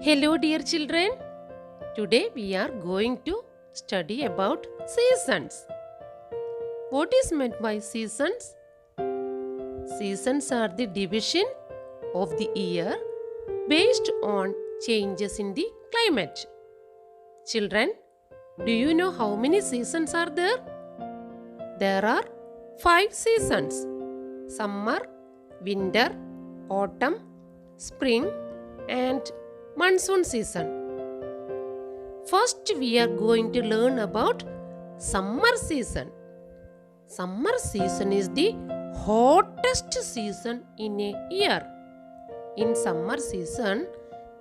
Hello, dear children. Today we are going to study about seasons. What is meant by seasons? Seasons are the division of the year based on changes in the climate. Children, do you know how many seasons are there? There are 5 seasons: summer, winter, autumn, spring, and monsoon season. First, we are going to learn about summer season. Summer season is the hottest season in a year. In summer season,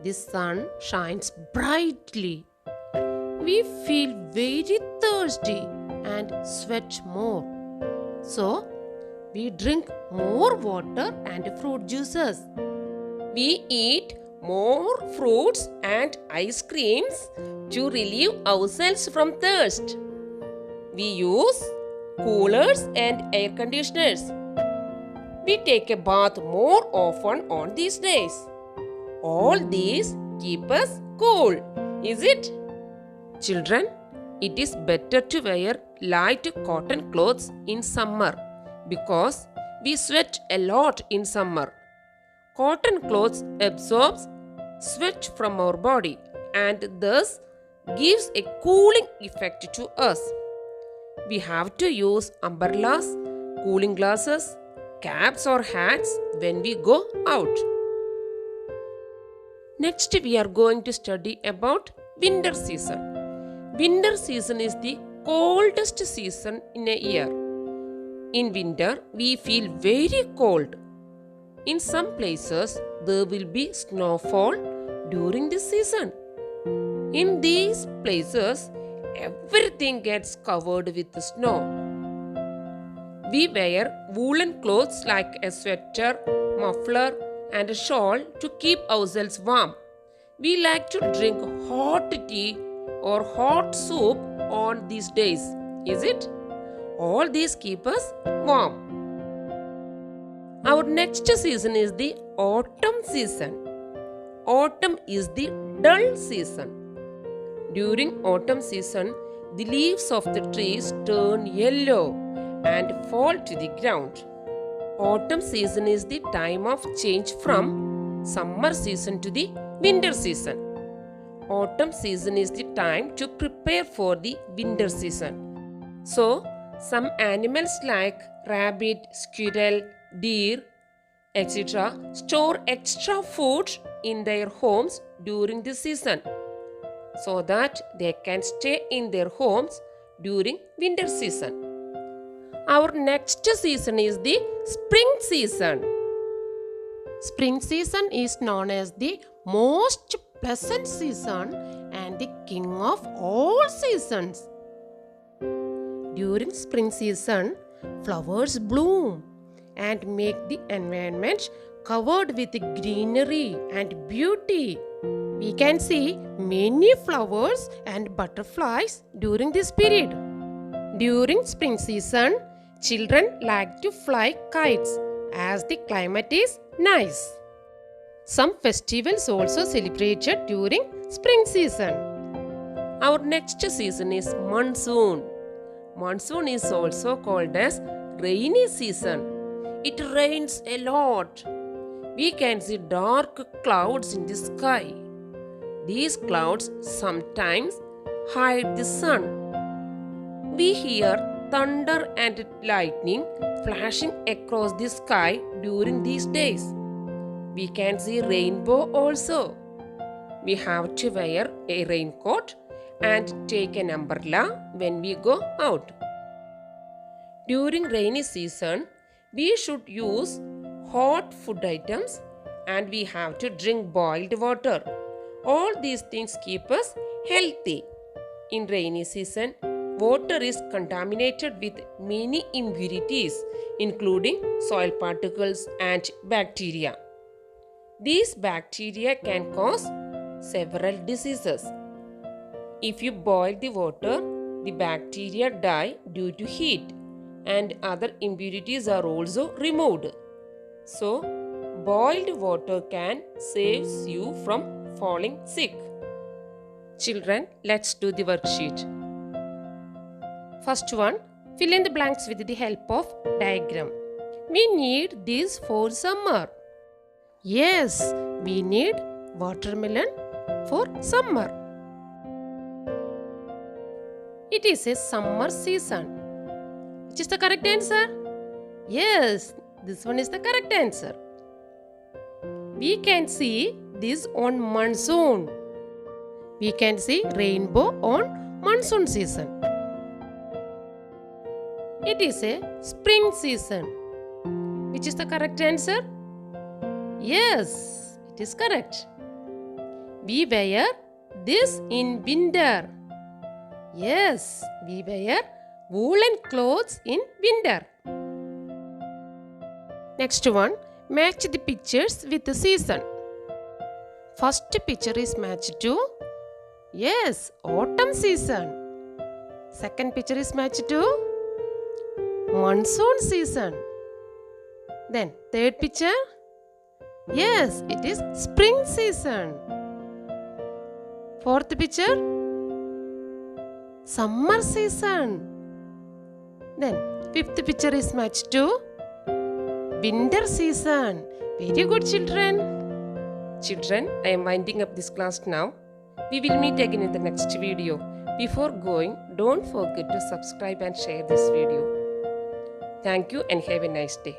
the sun shines brightly. We feel very thirsty and sweat more. So, we drink more water and fruit juices. We eat more fruits and ice creams to relieve ourselves from thirst. We use coolers and air conditioners. We take a bath more often on these days. All these keep us cool, is it? Children, it is better to wear light cotton clothes in summer because we sweat a lot in summer. Cotton clothes absorbs sweat from our body and thus gives a cooling effect to us. We have to use umbrellas, cooling glasses, caps or hats when we go out. Next, we are going to study about winter season. Winter season is the coldest season in a year. In winter, we feel very cold. In some places, there will be snowfall during this season. In these places, everything gets covered with snow. We wear woolen clothes like a sweater, muffler, and a shawl to keep ourselves warm. We like to drink hot tea or hot soup on these days, is it? All these keep us warm. Our next season is the autumn season. Autumn is the dull season. During autumn season, the leaves of the trees turn yellow and fall to the ground. Autumn season is the time of change from summer season to the winter season. Autumn season is the time to prepare for the winter season. So, some animals like rabbit, squirrel, deer, etc. store extra food in their homes during the season so that they can stay in their homes during winter season. Our next season is the spring season. Spring season is known as the most pleasant season and the king of all seasons. During spring season, flowers bloom and make the environment covered with greenery and beauty. We can see many flowers and butterflies during this period. During spring season, children like to fly kites as the climate is nice. Some festivals also celebrated during spring season. Our next season is monsoon. Monsoon is also called as rainy season. It rains a lot. We can see dark clouds in the sky. These clouds sometimes hide the sun. We hear thunder and lightning flashing across the sky during these days. We can see rainbow also. We have to wear a raincoat and take an umbrella when we go out. During rainy season, we should use hot food items and we have to drink boiled water. All these things keep us healthy. In rainy season, water is contaminated with many impurities, including soil particles and bacteria. These bacteria can cause several diseases. If you boil the water, the bacteria die due to heat and other impurities are also removed. So, boiled water can save you from falling sick. Children, let's do the worksheet. First one, fill in the blanks with the help of diagram. We need this for summer. Yes, we need watermelon for summer. It is a summer season. Which is the correct answer? Yes, this one is the correct answer. We can see this on monsoon. We can see rainbow on monsoon season. It is a spring season. Which is the correct answer? Yes, it is correct. We wear this in winter. Yes, we wear woolen clothes in winter. Next one, match the pictures with the season. First picture is matched to, yes, autumn season. Second picture is matched to monsoon season. Then third picture, yes, it is spring season. Fourth picture, summer season. Then fifth picture is matched to winter season. Very good, children. Children, I am winding up this class now. We will meet again in the next video. Before going, don't forget to subscribe and share this video. Thank you and have a nice day.